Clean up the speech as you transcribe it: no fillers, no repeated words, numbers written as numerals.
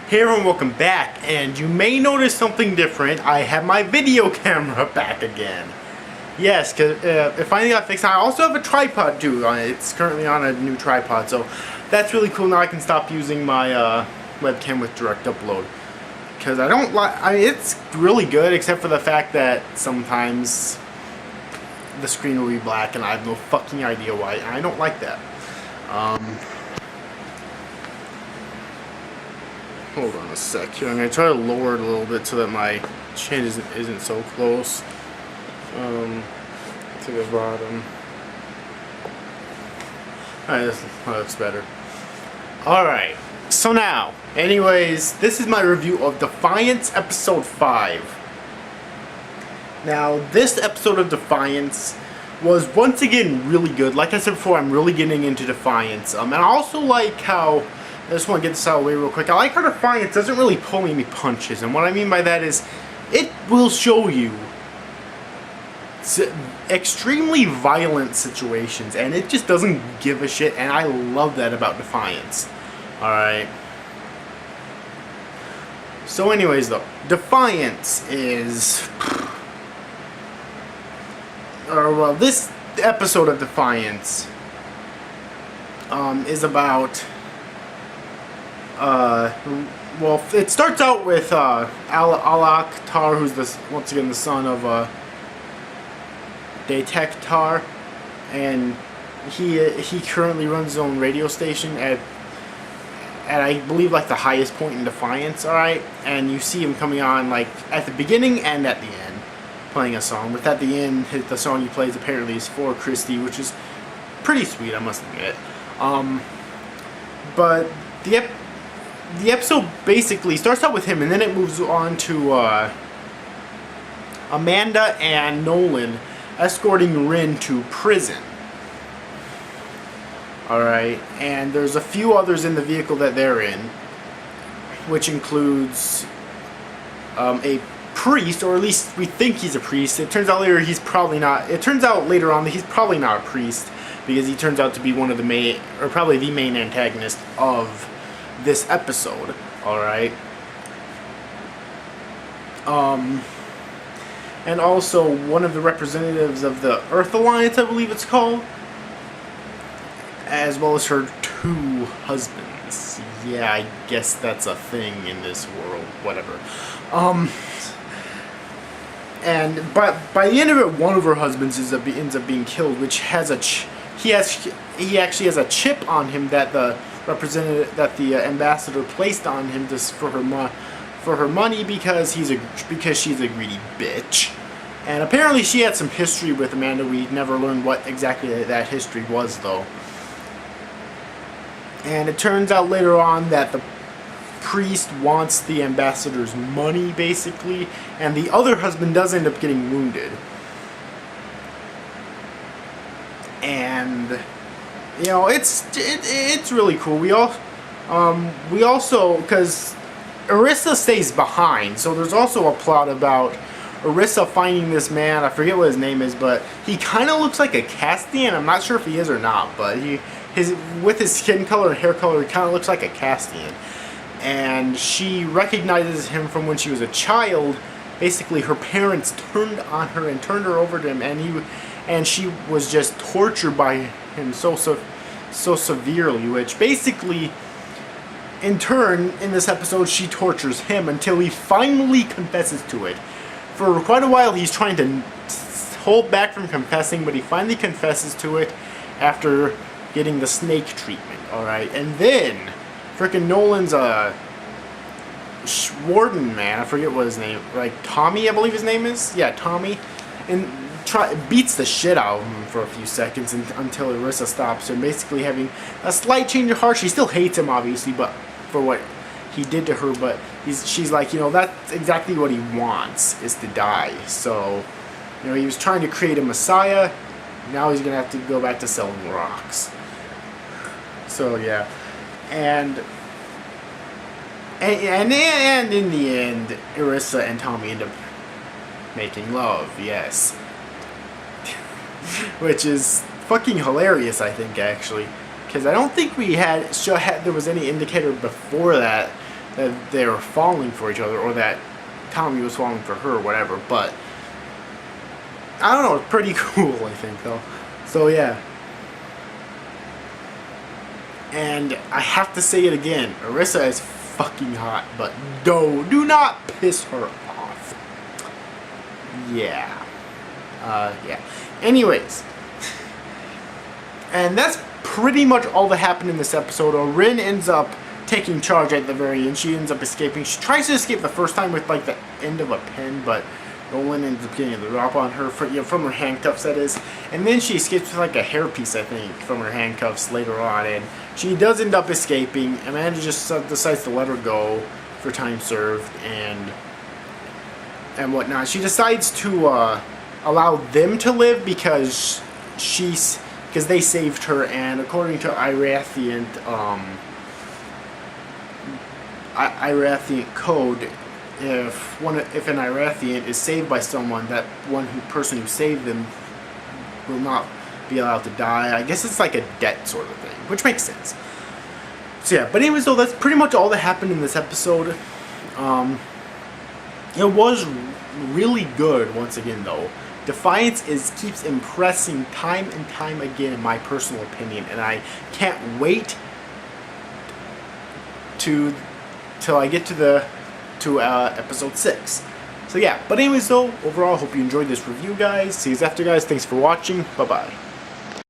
Hey everyone, welcome back, and you may notice something different. I have my video camera back again. Yes, because it finally got fixed. I also have a tripod too. It's currently on a new tripod, so that's really cool. Now I can stop using my webcam with direct upload. Because I don't like, it's really good except for the fact that sometimes the screen will be black and I have no fucking idea why. I don't like that. Hold on a sec here. I'm going to try to lower it a little bit so that my chin isn't so close to the bottom. Alright, that looks better. Alright, so now, anyways, this is my review of Defiance Episode 5. Now, this episode of Defiance was once again really good. Like I said before, I'm really getting into Defiance. And I also like how, I just want to get this out of the way real quick. I like how Defiance doesn't really pull any punches. And what I mean by that is, it will show you extremely violent situations. And it just doesn't give a shit. And I love that about Defiance. Alright. So anyways though, Defiance is... well, this episode of Defiance is about... well, it starts out with Al-Akhtar, who's once again the son of Detectar, and he currently runs his own radio station at I believe like the highest point in Defiance. All right, and you see him coming on like at the beginning and at the end, playing a song. But at the end, the song he plays apparently is For Christie, which is pretty sweet, I must admit. But the episode basically starts out with him, and then it moves on to Amanda and Nolan escorting Rin to prison. Alright, and there's a few others in the vehicle that they're in, which includes a priest, or at least we think he's a priest. It turns out later he's probably not. It turns out later on that he's probably not a priest, because he turns out to be one of the main, or probably the main antagonist of this episode. Alright. And also one of the representatives of the Earth Alliance, I believe it's called, as well as her two husbands. Yeah, I guess that's a thing in this world. Whatever. And by the end of it, one of her husbands ends up being killed, which has he actually has a chip on him that the ambassador placed on him for her money because she's a greedy bitch. And apparently she had some history with Amanda. We never learned what exactly that history was though. And it turns out later on that the priest wants the ambassador's money, basically, and the other husband does end up getting wounded. And you know, it's really cool. We also, because Arissa stays behind, so there's also a plot about Arissa finding this man. I forget what his name is, but he kind of looks like a Castian. I'm not sure if he is or not, but with his skin color and hair color, he kind of looks like a Castian. And she recognizes him from when she was a child. Basically, her parents turned on her and turned her over to him, and she was just tortured by him so severely, which basically, in turn, in this episode, she tortures him until he finally confesses to it. For quite a while, he's trying to hold back from confessing, but he finally confesses to it after getting the snake treatment, alright? And then, frickin' Nolan's warden man, I forget what his name, like Tommy, I believe his name is? Yeah, Tommy. And beats the shit out of him for a few seconds until Arissa stops her, basically having a slight change of heart. She still hates him, obviously, but for what he did to her, but she's like, you know, that's exactly what he wants, is to die. So, you know, he was trying to create a messiah, now he's gonna have to go back to selling rocks. So yeah, and in the end, Arissa and Tommy end up making love, yes. Which is fucking hilarious, I think, actually. Because I don't think there was any indicator before that that they were falling for each other, or that Tommy was falling for her, or whatever. But I don't know, it's pretty cool, I think, though. So yeah. And I have to say it again, Arissa is fucking hot, but do not piss her off. Yeah. Yeah. Anyways. And that's pretty much all that happened in this episode. Rin ends up taking charge at the very end. She ends up escaping. She tries to escape the first time with like the end of a pen, but Nolan ends up getting the drop on her from her handcuffs, that is. And then she escapes with like a hairpiece, I think, from her handcuffs later on. And she does end up escaping. Amanda just decides to let her go for time served and whatnot. She decides to allow them to live because they saved her. And according to Irathian code, if an Irathian is saved by someone, that person who saved them will not be allowed to die. I guess it's like a debt sort of thing, which makes sense. So yeah, but anyways, though, that's pretty much all that happened in this episode. It was really good once again, though. Defiance keeps impressing time and time again, in my personal opinion, and I can't wait till I get to episode 6. So yeah, but anyways though, overall, I hope you enjoyed this review, guys. See you after, guys. Thanks for watching. Bye bye.